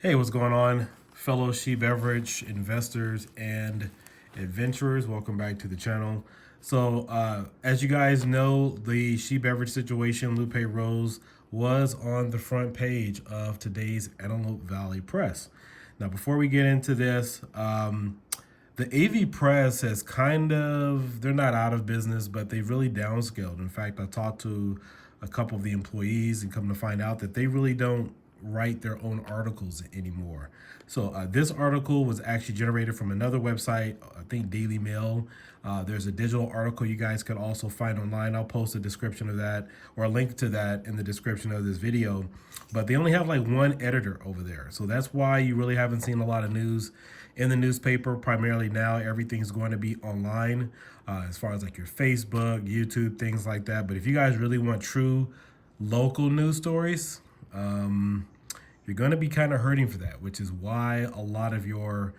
Hey, what's going on, fellow Beverage investors and adventurers? Welcome back to the channel. So, as you guys know, the Beverage situation, Lupe Rose, was on the front page of today's Antelope Valley Press. Now, before we get into this, the AV Press has they're not out of business, but they've really downscaled. In fact, I talked to a couple of the employees and come to find out that they really don't write their own articles anymore. So this article was actually generated from another website, I think Daily Mail. There's a digital article you guys could also find online. I'll post a description of that or a link to that in the description of this video. But they only have like one editor over there. So that's why you really haven't seen a lot of news in the newspaper. Primarily now, everything's going to be online as far as like your Facebook, YouTube, things like that. But if you guys really want true local news stories, you're going to be kind of hurting for that, which is why a lot of your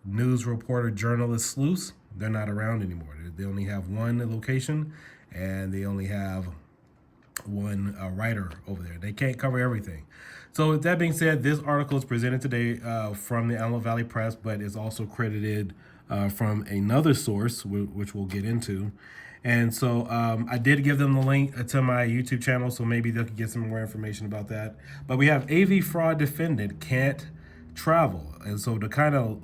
news reporter, journalist sleuths, they're not around anymore. They only have one location and they only have one writer over there. They can't cover everything. So with that being said, this article is presented today from the Antelope Valley Press, but is also credited from another source, which we'll get into. And so I did give them the link to my YouTube channel, so maybe they could get some more information about that. But we have AV fraud defendant can't travel. And so to kind of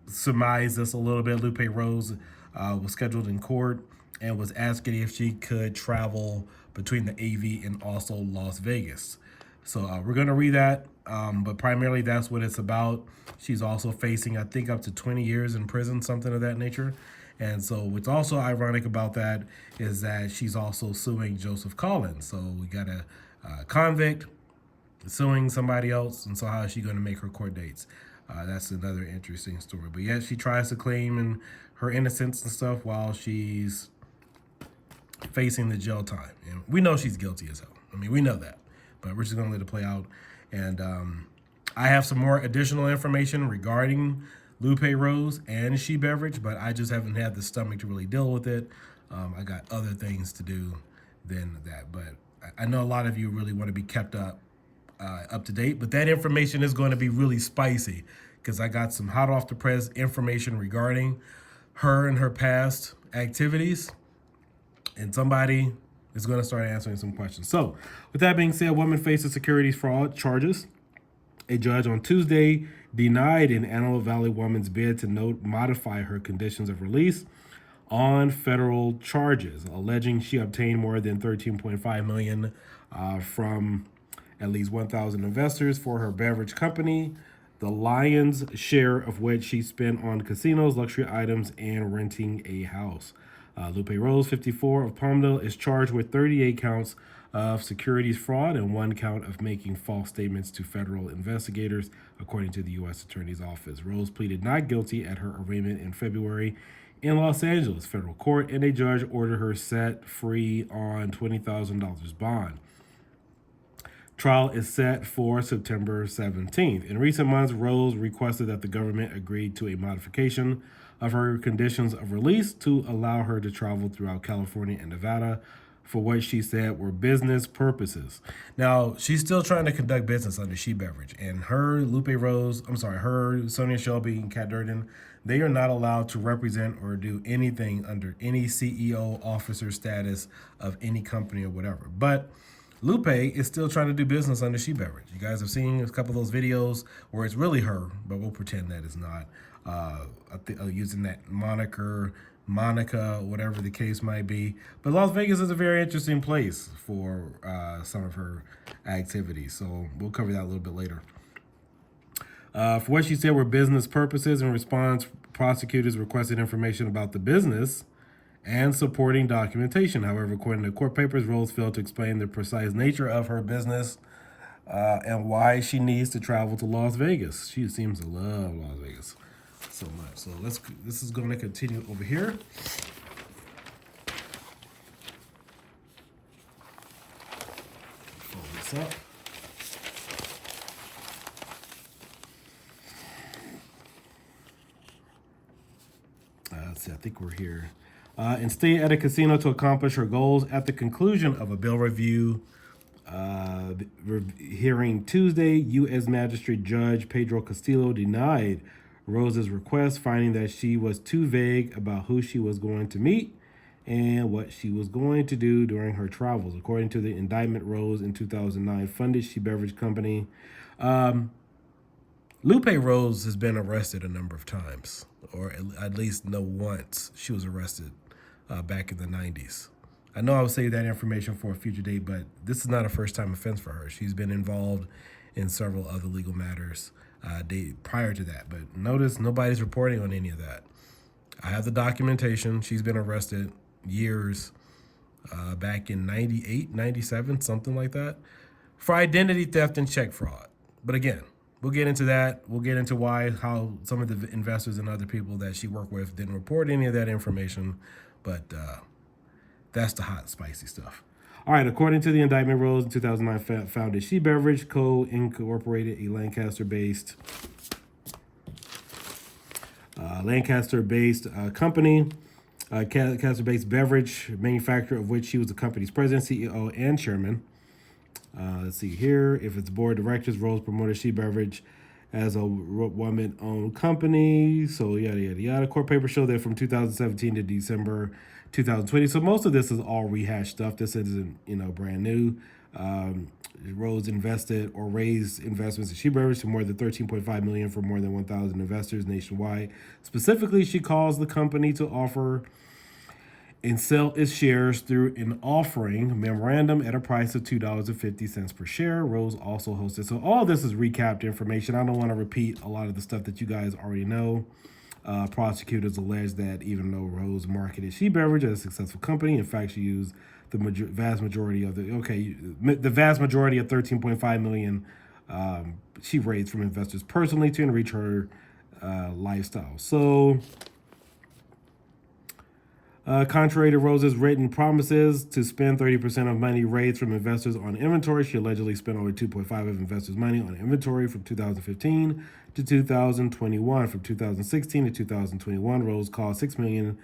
surmise this a little bit, Lupe Rose was scheduled in court and was asking if she could travel between the AV and also Las Vegas. So we're going to read that, but primarily that's what it's about. She's also facing, I think, up to 20 years in prison, something of that nature. And so what's also ironic about that is that she's also suing Joseph Collins. So we got a convict suing somebody else, and so how is she going to make her court dates? That's another interesting story. But yeah, she tries to claim her innocence and stuff while she's facing the jail time. And we know she's guilty as hell. I mean, we know that. But we're just going to let it play out. And I have some more additional information regarding Lupe Rose and Beverage, but I just haven't had the stomach to really deal with it. I got other things to do than that. But I know a lot of you really want to be kept up to date. But that information is going to be really spicy because I got some hot off the press information regarding her and her past activities. And somebody is going to start answering some questions. So, with that being said, woman faces securities fraud charges. A judge on Tuesday denied an Antelope Valley woman's bid to modify her conditions of release on federal charges, alleging she obtained more than $13.5 million from at least 1,000 investors for her beverage company, the lion's share of which she spent on casinos, luxury items, and renting a house. Lupe Rose, 54, of Palmdale, is charged with 38 counts of securities fraud and 1 count of making false statements to federal investigators, according to the U.S. Attorney's Office. Rose pleaded not guilty at her arraignment in February in Los Angeles federal court, and a judge ordered her set free on $20,000 bond. Trial is set for September 17th. In recent months, Rose requested that the government agreed to a modification of her conditions of release to allow her to travel throughout California and Nevada for what she said were business purposes. Now, she's still trying to conduct business under Beverage, and her Sonia Shelby and Kat Durden, they are not allowed to represent or do anything under any CEO officer status of any company or whatever. But Lupe is still trying to do business under Beverage. You guys have seen a couple of those videos where it's really her, but we'll pretend that is not. Using that moniker, Monica, whatever the case might be. But Las Vegas is a very interesting place for some of her activities. So we'll cover that a little bit later. For what she said were business purposes, in response, prosecutors requested information about the business and supporting documentation. However, according to court papers, Rose failed to explain the precise nature of her business and why she needs to travel to Las Vegas. She seems to love Las Vegas so much. So this is going to continue over here. Fold this up. Let's see, I think we're here. And stay at a casino to accomplish her goals. At the conclusion of a bill review Hearing Tuesday, U.S. Magistrate Judge Pedro Castillo denied Rose's request, finding that she was too vague about who she was going to meet and what she was going to do during her travels. According to the indictment, Rose in 2009 funded She Beverage Company. Lupe Rose has been arrested a number of times, or at least know once she was arrested back in the 90s. I know I will save that information for a future date, but this is not a first-time offense for her. She's been involved in several other legal matters prior to that. But notice nobody's reporting on any of that. I have the documentation. She's been arrested years back in 98, 97, something like that, for identity theft and check fraud. But again, we'll get into that. We'll get into how some of the investors and other people that she worked with didn't report any of that information. But that's the hot, spicy stuff. All right, according to the indictment, Rose in 2009 founded She Beverage Co. Incorporated, a Lancaster-based company, Lancaster-based beverage manufacturer, of which she was the company's president, CEO, and chairman. Let's see here. If its board of directors, Rose promoted She Beverage as a woman-owned company. So yada, yada, yada. Court papers show that from 2017 to December 2020. So most of this is all rehashed stuff. This isn't, brand new. Rose invested or raised investments in She Beverage to more than $13.5 million for more than 1,000 investors nationwide. Specifically, she calls the company to offer and sell its shares through an offering memorandum at a price of $2.50 per share. Rose also hosted. So all this is recapped information. I don't want to repeat a lot of the stuff that you guys already know. Prosecutors allege that even though Rose marketed She Beverage as a successful company, in fact, she used the vast majority of the vast majority of $13.5 million she raised from investors personally to enrich her lifestyle. So, contrary to Rose's written promises to spend 30% of money raised from investors on inventory, she allegedly spent over 2.5 of investors' money on inventory from 2015 to 2021. From 2016 to 2021, Rose called $6 million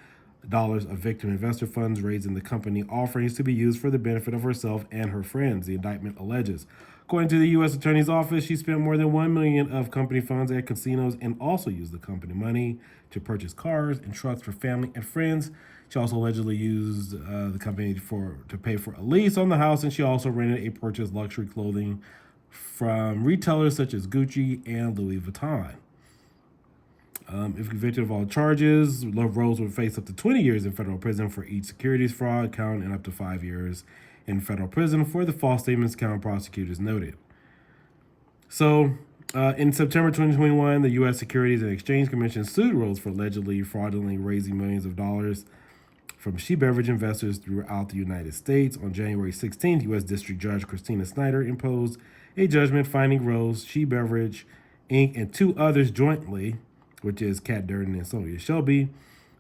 of victim investor funds raised in the company offerings to be used for the benefit of herself and her friends, the indictment alleges. According to the U.S. Attorney's Office, she spent more than $1 million of company funds at casinos and also used the company money to purchase cars and trucks for family and friends. She also allegedly used the company to pay for a lease on the house, and she also rented and purchased luxury clothing from retailers such as Gucci and Louis Vuitton. If convicted of all charges, Rose would face up to 20 years in federal prison for each securities fraud count and up to 5 years in federal prison for the false statements count, prosecutors noted. So, in September 2021, the U.S. Securities and Exchange Commission sued Rose for allegedly fraudulently raising millions of dollars from She Beverage investors throughout the United States. On January 16th, U.S. District Judge Christina Snyder imposed a judgment finding Rose, She Beverage, Inc., and two others jointly, which is Kat Durden and Sonia Shelby,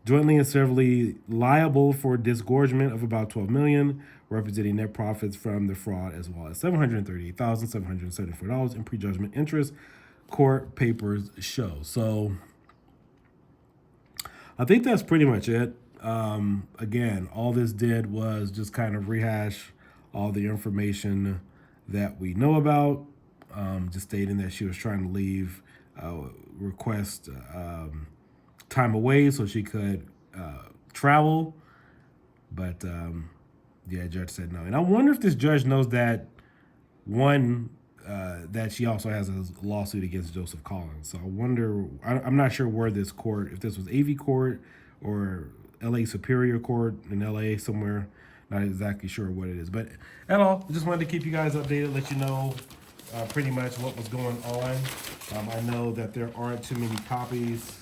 jointly and severally liable for disgorgement of about $12 million, representing net profits from the fraud, as well as $738,774 in prejudgment interest, court papers show. So I think that's pretty much it. Again, all this did was just kind of rehash all the information that we know about, just stating that she was trying to leave, request time away so she could travel. But judge said no. And I wonder if this judge knows that, that she also has a lawsuit against Joseph Collins. So I wonder, I'm not sure where this court, if this was AV court or LA Superior Court in LA somewhere. Not exactly sure what it is. But at all, just wanted to keep you guys updated, let you know pretty much what was going on. I know that there aren't too many copies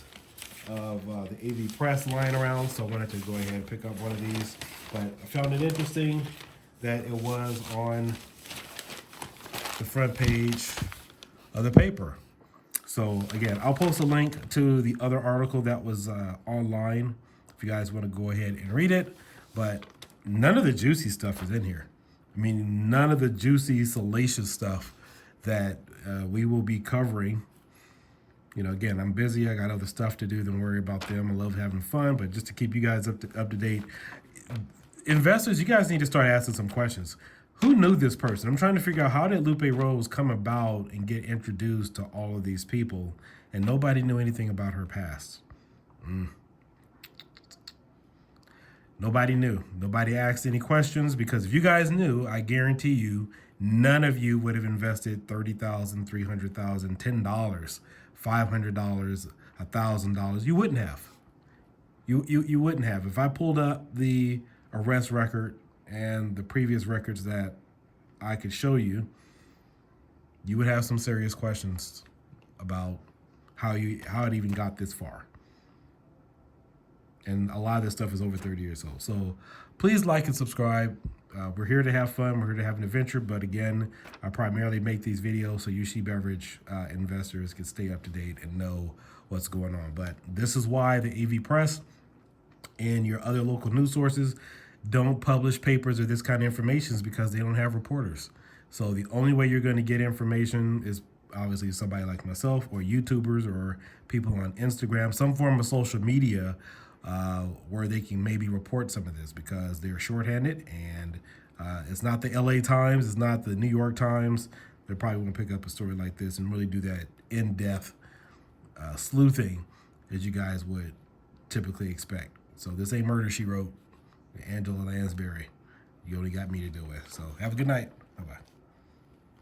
of the AV Press lying around, so I wanted to go ahead and pick up one of these. But I found it interesting that it was on the front page of the paper. So again, I'll post a link to the other article that was online if you guys want to go ahead and read it. But none of the juicy stuff is in here. I mean, none of the juicy, salacious stuff that we will be covering. Again, I'm busy. I got other stuff to do than worry about them. I love having fun, but just to keep you guys up to date. Investors, you guys need to start asking some questions. Who knew this person? I'm trying to figure out, how did Lupe Rose come about and get introduced to all of these people, and nobody knew anything about her past. Nobody knew. Nobody asked any questions, because if you guys knew, I guarantee you, none of you would have invested $30,000, $300,000, $10, $500, $1,000. You wouldn't have. You wouldn't have. If I pulled up the arrest record and the previous records that I could show you, you would have some serious questions about how it even got this far. And a lot of this stuff is over 30 years old. So please like and subscribe. We're here to have fun. We're here to have an adventure. But again, I primarily make these videos so you She Beverage investors can stay up to date and know what's going on. But this is why the AV Press and your other local news sources don't publish papers or this kind of information, is because they don't have reporters. So the only way you're going to get information is obviously somebody like myself, or YouTubers, or people on Instagram, some form of social media where they can maybe report some of this, because they're shorthanded, and it's not the LA Times, it's not the New York Times. They're probably going to pick up a story like this and really do that in-depth sleuthing as you guys would typically expect. So this ain't Murder, She Wrote, Angela Lansbury. You only got me to deal with. So have a good night. Bye-bye.